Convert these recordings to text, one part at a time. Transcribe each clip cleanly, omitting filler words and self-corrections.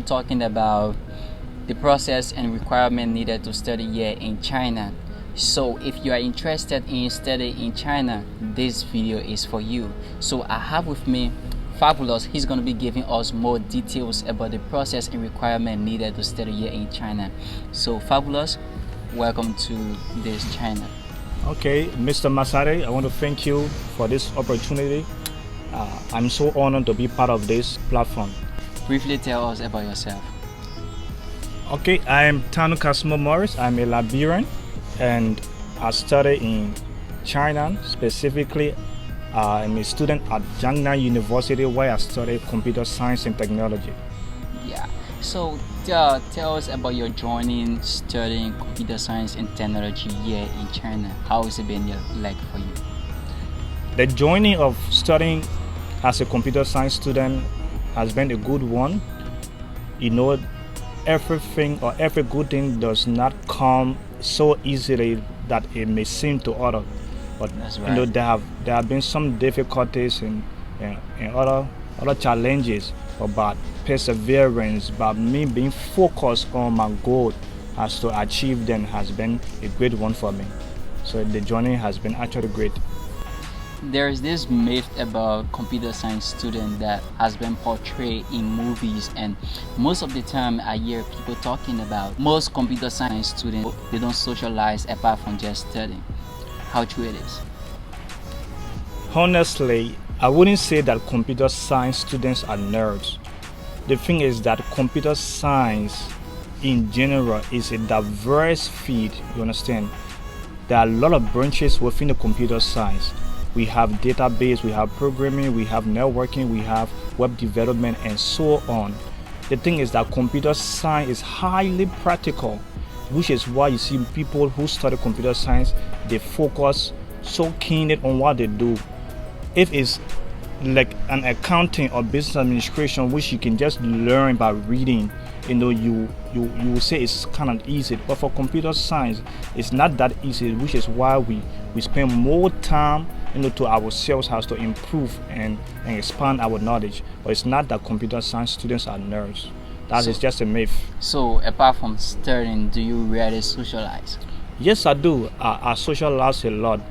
talking about the process and requirement needed to study here in China. So if you are interested in studying in China, this video is for you. So I have with me Fabulous. He's going to be giving us more details about the process and requirement needed to study here in China. So Fabulous, welcome to this channel. Okay, Mr. Masare, I want to thank you for this opportunity. I'm so honored to be part of this platform. Briefly tell us about yourself. Okay, I'm Tanu Kasmo Morris. I'm a Liberian and I study in China. Specifically, I'm a student at Jiangnan University where I study computer science and technology. Yeah, so tell us about your joining studying computer science and technology here in China. How has it been like for you? The journey of studying as a computer science student has been a good one. You know, everything or every good thing does not come so easily that it may seem to others. But that's right. You know, there have been some difficulties and other challenges, but perseverance, by me being focused on my goal as to achieve them has been a great one for me. So the journey has been actually great. There's this myth about computer science student that has been portrayed in movies, and most of the time I hear people talking about most computer science students, they don't socialize apart from just studying. How true it is? Honestly, I wouldn't say that computer science students are nerds. The thing is that computer science in general is a diverse field, you understand? There are a lot of branches within the computer science. We have database, we have programming, we have networking, we have web development, and so on. The thing is that computer science is highly practical, which is why you see people who study computer science, they focus so keenly on what they do. If it's like an accounting or business administration, which you can just learn by reading, you will say it's kind of easy. But for computer science, it's not that easy, which is why we spend more time to ourselves as to improve and expand our knowledge. But it's not that computer science students are nerds. That is just a myth. So apart from studying, do you really socialize? Yes, I do. I socialize a lot.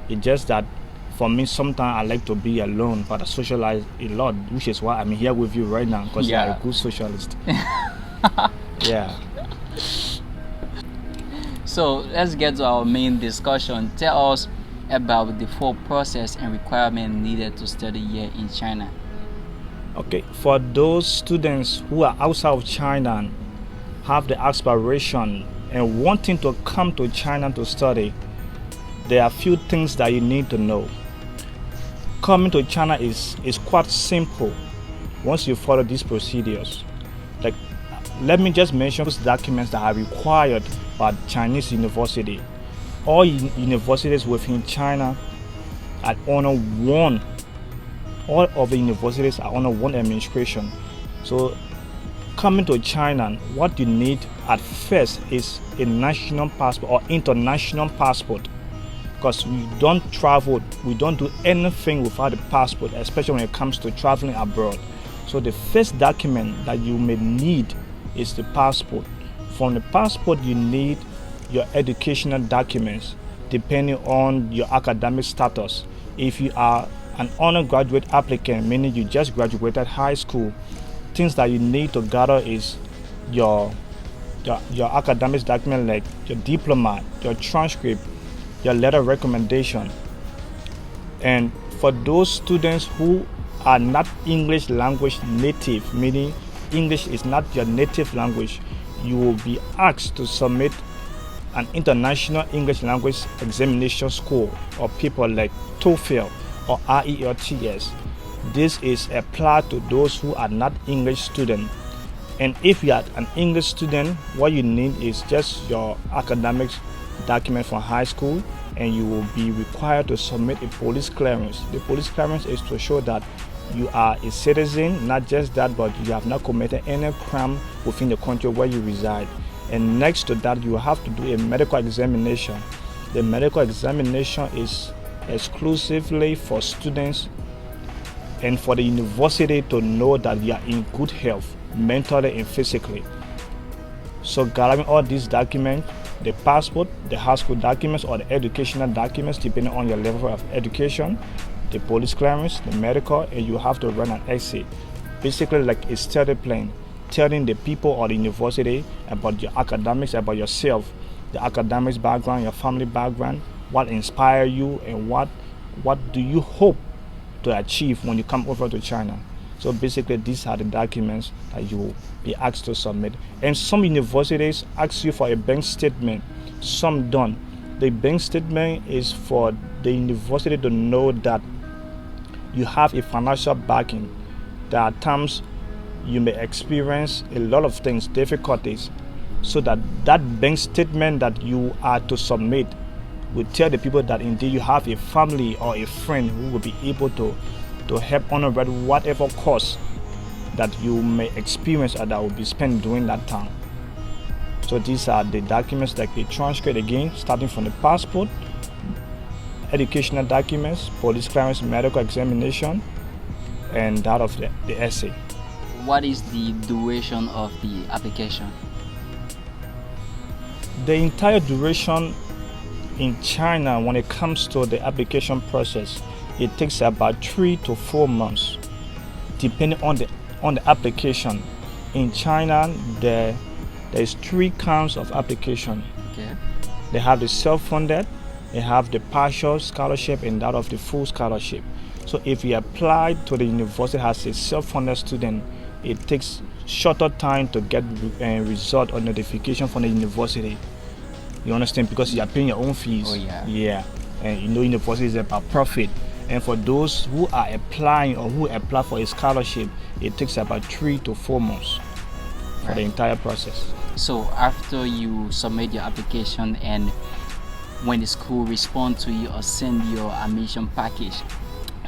It's just that for me, sometimes I like to be alone, but I socialize a lot, which is why I'm here with you right now, because you're a good socialist. Yeah. So let's get to our main discussion. Tell us about the full process and requirement needed to study here in China. Okay, for those students who are outside of China, have the aspiration and wanting to come to China to study, there are a few things that you need to know. Coming to China is quite simple once you follow these procedures. Like, let me just mention those documents that are required by Chinese university. All universities within China are under one. All of the universities are under one administration. So coming to China, what you need at first is a national passport or international passport, because we don't travel, we don't do anything without a passport, especially when it comes to traveling abroad. So the first document that you may need is the passport. From the passport, you need your educational documents depending on your academic status. If you are an undergraduate applicant, meaning you just graduated high school, things that you need to gather is your academic document, like your diploma, your transcript, your letter of recommendation. And for those students who are not English language native, meaning English is not your native language, you will be asked to submit an international English language examination score or paper like TOEFL or IELTS. This is applied to those who are not English students. And if you are an English student, what you need is just your academic document from high school, and you will be required to submit a police clearance. The police clearance is to show that you are a citizen, not just that, but you have not committed any crime within the country where you reside. And next to that, you have to do a medical examination. The medical examination is exclusively for students and for the university to know that you are in good health. mentally and physically. So gathering all these documents, the passport, the high school documents, or the educational documents, depending on your level of education, the police clearance, the medical, and you have to run an essay, basically like a study plan, telling the people or the university about your academics, about yourself, the academics background, your family background, what inspire you, and what do you hope to achieve when you come over to China. So basically, these are the documents that you will be asked to submit. And some universities ask you for a bank statement, some don't. The bank statement is for the university to know that you have a financial backing. There are times you may experience a lot of things, difficulties, so that bank statement that you are to submit will tell the people that indeed you have a family or a friend who will be able to help underwrite whatever cost that you may experience or that will be spent during that time. So these are the documents like the transcript again, starting from the passport, educational documents, police clearance, medical examination, and that of the essay. What is the duration of the application? The entire duration in China, when it comes to the application process, it takes about 3 to 4 months, depending on the application. In China, there's 3 kinds of application. Okay. They have the self-funded, they have the partial scholarship, and that of the full scholarship. So if you apply to the university as a self-funded student, it takes shorter time to get a result or notification from the university. You understand? Because you are paying your own fees. Oh yeah. Yeah. And you know university is about profit. And for those who are applying or who apply for a scholarship, it takes about 3 to 4 months for the entire process. So after you submit your application and when the school respond to you or send your admission package,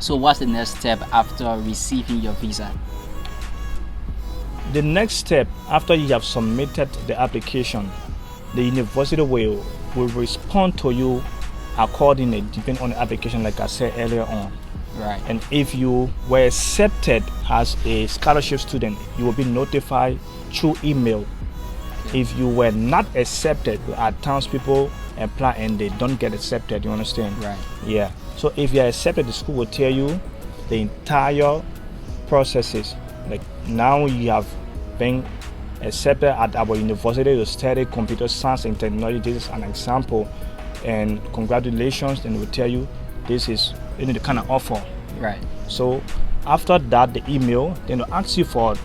so what's the next step after receiving your visa? The next step after you have submitted the application, the university will respond to you accordingly, depending on the application, like I said earlier on. Right. And if you were accepted as a scholarship student, you will be notified through email. Okay. If you were not accepted, at times people apply and they don't get accepted, you understand? Right. Yeah. So if you are accepted, the school will tell you the entire processes. Like now you have been accepted at our university to study computer science and technology. This is an example. And congratulations, and we'll tell you this is the kind of offer. Right. So after that, the email, then they'll ask you for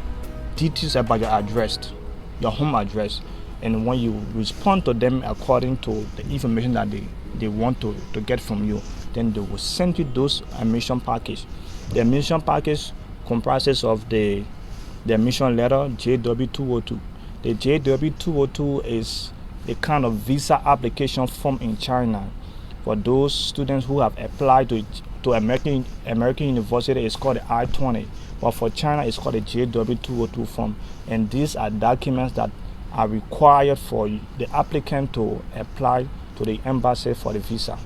details about your address, your home address. And when you respond to them according to the information that they want to get from you, then they will send you those admission package. The admission package comprises of the admission letter, JW202. The JW202 is a kind of visa application form in China for those students who have applied to American university. It's called the I-20, but for China it's called the JW202 form. And these are documents that are required for the applicant to apply to the embassy for the visa.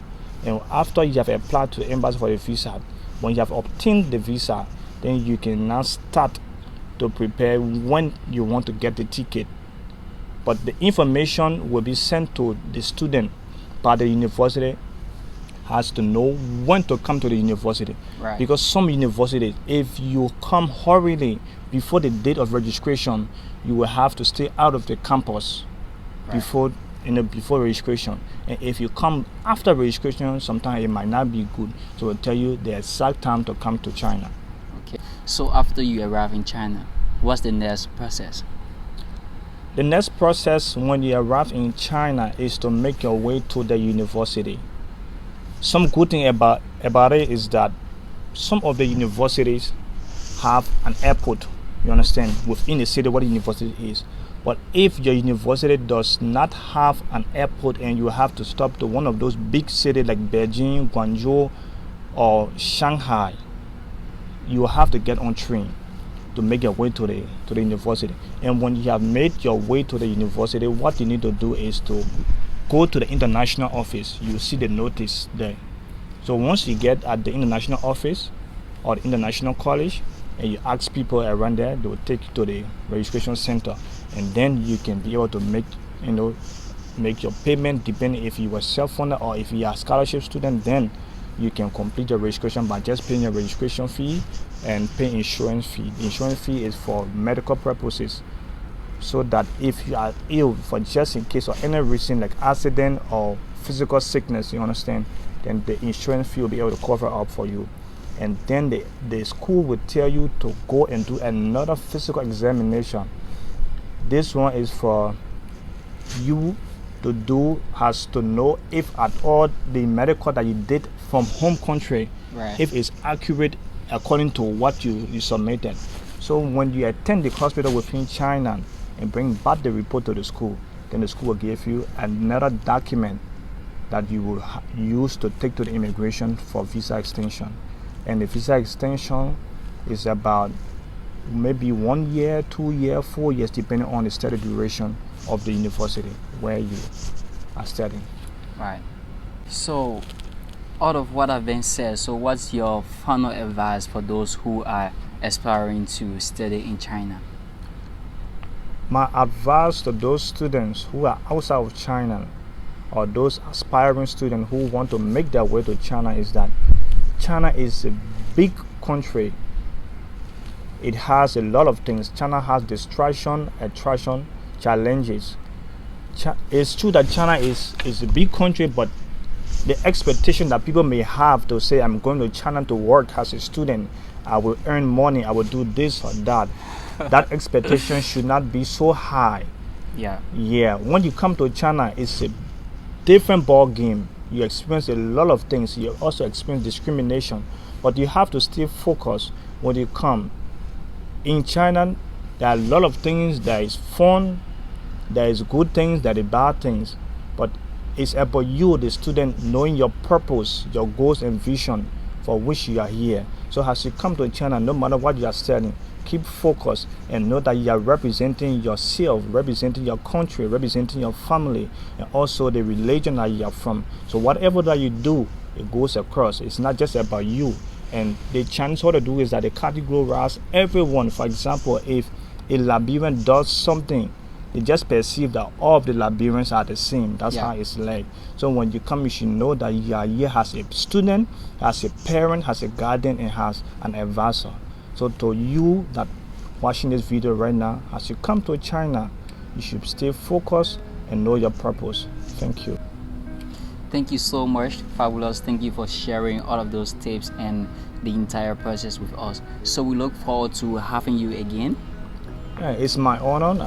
And after you have applied to the embassy for the visa, when you have obtained the visa, then you can now start to prepare when you want to get the ticket. But the information will be sent to the student, but the university has to know when to come to the university. Right. Because some universities, if you come hurriedly before the date of registration, you will have to stay out of the campus before registration. And if you come after registration, sometimes it might not be good. So we'll tell you the exact time to come to China. Okay. So after you arrive in China, what's the next process? The next process when you arrive in China is to make your way to the university. Some good thing about it is that some of the universities have an airport, you understand, within the city where the university is. But if your university does not have an airport and you have to stop to one of those big cities like Beijing, Guangzhou, or Shanghai, you will have to get on train to make your way to the university. And when you have made your way to the university, what you need to do is to go to the international office. You see the notice there. So once you get at the international office or the international college, and you ask people around there, they will take you to the registration center, and then you can be able to make your payment, depending if you were self-funded or if you are a scholarship student. Then you can complete your registration by just paying your registration fee and pay insurance fee. The insurance fee is for medical purposes, so that if you are ill, for just in case of any reason like accident or physical sickness, you understand, then the insurance fee will be able to cover up for you. And then the school will tell you to go and do another physical examination. This one is for you to do, has to know if at all the medical that you did from home country, Right. if it's accurate according to what you submitted. So when you attend the hospital within China and bring back the report to the school, then the school will give you another document that you will use to take to the immigration for visa extension. And the visa extension is about maybe 1 year, 2 years, 4 years, depending on the study duration of the university where you are studying. Right. So, out of what I've been said, so what's your final advice for those who are aspiring to study in China? My advice to those students who are outside of China, or those aspiring students who want to make their way to China, is that China is a big country. It has a lot of things. China has distraction, attraction, challenges. It's true that China is a big country, but the expectation that people may have to say, I'm going to China to work as a student, I will earn money, I will do this or that, that expectation should not be so high. Yeah. When you come to China, it's a different ball game. You experience a lot of things. You also experience discrimination, but you have to stay focused when you come. In China, there are a lot of things that is fun, there is good things, there are bad things, but it's about you, the student, knowing your purpose, your goals and vision for which you are here. So as you come to China, no matter what you are studying, keep focused and know that you are representing yourself, representing your country, representing your family, and also the religion that you are from. So whatever that you do, it goes across. It's not just about you. And the Chinese, what they do is that they categorize everyone. For example, if a Liberian does something, they just perceive that all of the Liberians are the same. That's how it's like. So when you come, you should know that you are here as a student, as a parent, as a guardian, and as an advisor. So to you that watching this video right now, as you come to China, you should stay focused and know your purpose. Thank you. Thank you so much, Fabulous. Thank you for sharing all of those tips and the entire process with us. So we look forward to having you again. It's my honor.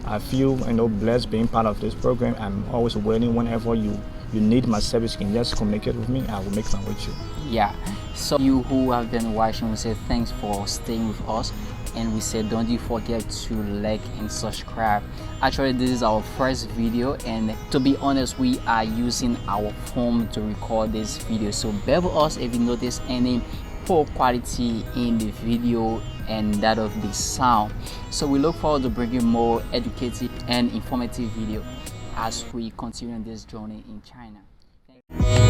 I feel blessed being part of this program. I'm always willing whenever you need my service, you can just communicate with me. I will make my way to you. Yeah. So you who have been watching, we say thanks for staying with us, and we say don't you forget to like and subscribe. Actually, this is our first video, and to be honest, we are using our phone to record this video, so bear with us if you notice any poor quality in the video and that of the sound. So we look forward to bringing more educative and informative video as we continue this journey in China. Thank you.